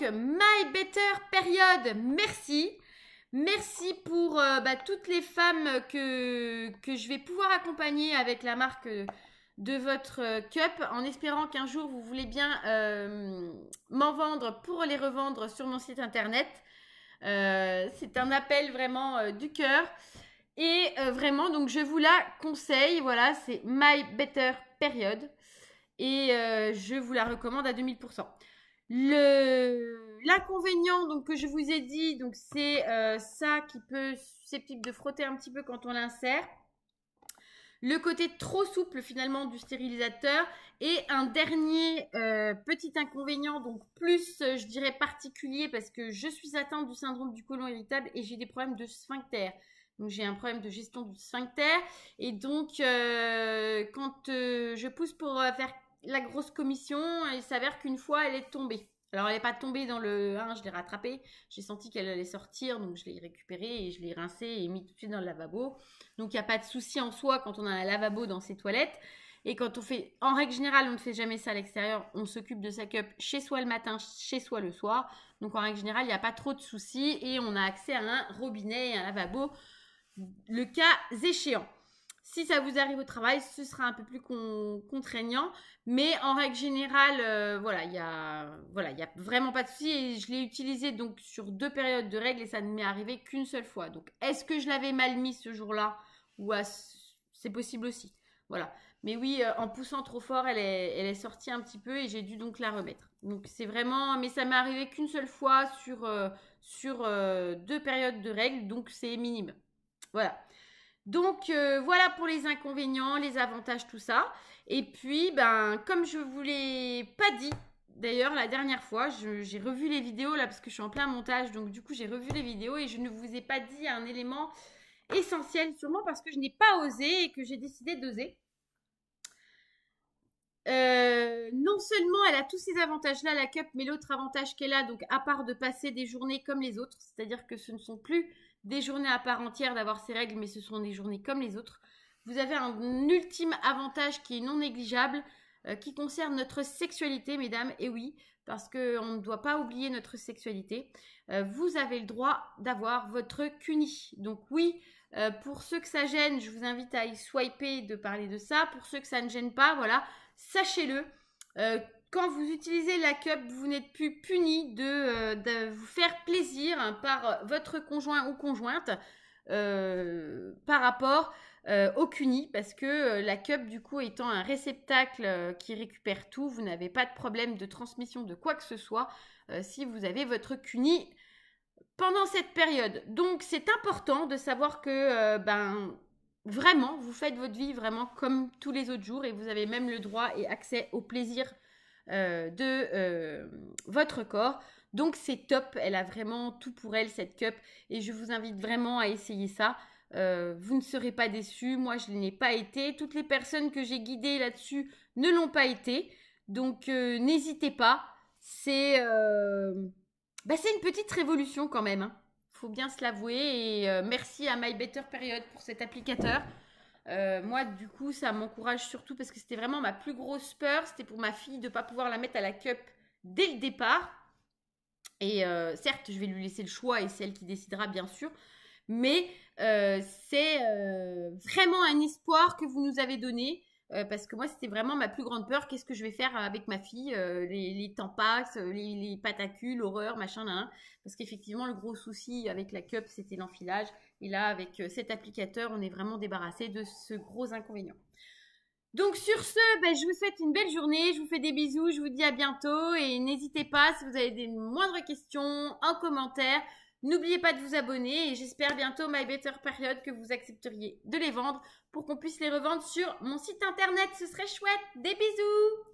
Donc, My Better Period, merci. Merci pour toutes les femmes que je vais pouvoir accompagner avec la marque de votre cup, en espérant qu'un jour vous voulez bien m'en vendre pour les revendre sur mon site internet. C'est un appel vraiment du cœur. Et vraiment, donc je vous la conseille. Voilà, c'est My Better Period. Et je vous la recommande à 2000%. L'inconvénient donc que je vous ai dit, donc c'est ça qui peut susceptible de frotter un petit peu quand on l'insère. Le côté trop souple finalement du stérilisateur. Et un dernier petit inconvénient, donc plus je dirais particulier, parce que je suis atteinte du syndrome du côlon irritable et j'ai des problèmes de sphincter. Donc j'ai un problème de gestion du sphincter. Et donc quand je pousse pour faire la grosse commission, il s'avère qu'une fois elle est tombée. Alors elle n'est pas tombée dans le... je l'ai rattrapée, j'ai senti qu'elle allait sortir, donc je l'ai récupérée et je l'ai rincée et mis tout de suite dans le lavabo. Donc il n'y a pas de souci en soi quand on a un lavabo dans ses toilettes. Et quand on fait, en règle générale, on ne fait jamais ça à l'extérieur, on s'occupe de sa cup chez soi le matin, chez soi le soir. Donc en règle générale, il n'y a pas trop de soucis et on a accès à un robinet et un lavabo, le cas échéant. Si ça vous arrive au travail, ce sera un peu plus contraignant. Mais en règle générale, voilà, il y a vraiment pas de souci. Et je l'ai utilisé donc sur 2 périodes de règles et ça ne m'est arrivé qu'une seule fois. Donc, est-ce que je l'avais mal mis ce jour-là? Ou c'est possible aussi. Voilà. Mais oui, en poussant trop fort, elle est sortie un petit peu et j'ai dû donc la remettre. Donc, c'est vraiment... Mais ça m'est arrivé qu'une seule fois sur 2 périodes de règles. Donc, c'est minime. Voilà. Donc, voilà pour les inconvénients, les avantages, tout ça. Et puis, comme je ne vous l'ai pas dit, d'ailleurs, la dernière fois, j'ai revu les vidéos, là, parce que je suis en plein montage. Donc, du coup, j'ai revu les vidéos et je ne vous ai pas dit un élément essentiel, sûrement parce que je n'ai pas osé et que j'ai décidé d'oser. Non seulement elle a tous ces avantages-là, la cup, mais l'autre avantage qu'elle a, donc à part de passer des journées comme les autres, c'est-à-dire que ce ne sont plus des journées à part entière d'avoir ces règles, mais ce sont des journées comme les autres. Vous avez un ultime avantage qui est non négligeable, qui concerne notre sexualité, mesdames, et oui, parce qu'on ne doit pas oublier notre sexualité. Vous avez le droit d'avoir votre CUNY. Donc oui, pour ceux que ça gêne, je vous invite à y swiper de parler de ça. Pour ceux que ça ne gêne pas, voilà, sachez-le. Quand vous utilisez la cup, vous n'êtes plus puni de vous faire plaisir par votre conjoint ou conjointe par rapport au CUNY, parce que la cup, du coup, étant un réceptacle qui récupère tout, vous n'avez pas de problème de transmission de quoi que ce soit si vous avez votre CUNY pendant cette période. Donc, c'est important de savoir que, vraiment, vous faites votre vie vraiment comme tous les autres jours et vous avez même le droit et accès au plaisir de votre corps. Donc c'est top, elle a vraiment tout pour elle cette cup et je vous invite vraiment à essayer ça. Vous ne serez pas déçus, moi je n'ai pas été, toutes les personnes que j'ai guidées là-dessus ne l'ont pas été, donc n'hésitez pas, c'est une petite révolution quand même, hein. Faut bien se l'avouer et merci à My Better Period pour cet applicateur. Moi, du coup, ça m'encourage surtout parce que c'était vraiment ma plus grosse peur. C'était pour ma fille de ne pas pouvoir la mettre à la cup dès le départ. Et certes, je vais lui laisser le choix et c'est elle qui décidera, bien sûr. Mais c'est vraiment un espoir que vous nous avez donné. Parce que moi, c'était vraiment ma plus grande peur. Qu'est-ce que je vais faire avec ma fille? Les tampax, les patacules, l'horreur, machin, là. Parce qu'effectivement, le gros souci avec la cup, c'était l'enfilage. Et là, avec cet applicateur, on est vraiment débarrassé de ce gros inconvénient. Donc sur ce, je vous souhaite une belle journée. Je vous fais des bisous. Je vous dis à bientôt. Et n'hésitez pas, si vous avez des moindres questions, en commentaire. N'oubliez pas de vous abonner et j'espère bientôt My Better Period que vous accepteriez de les vendre pour qu'on puisse les revendre sur mon site internet. Ce serait chouette. Des bisous!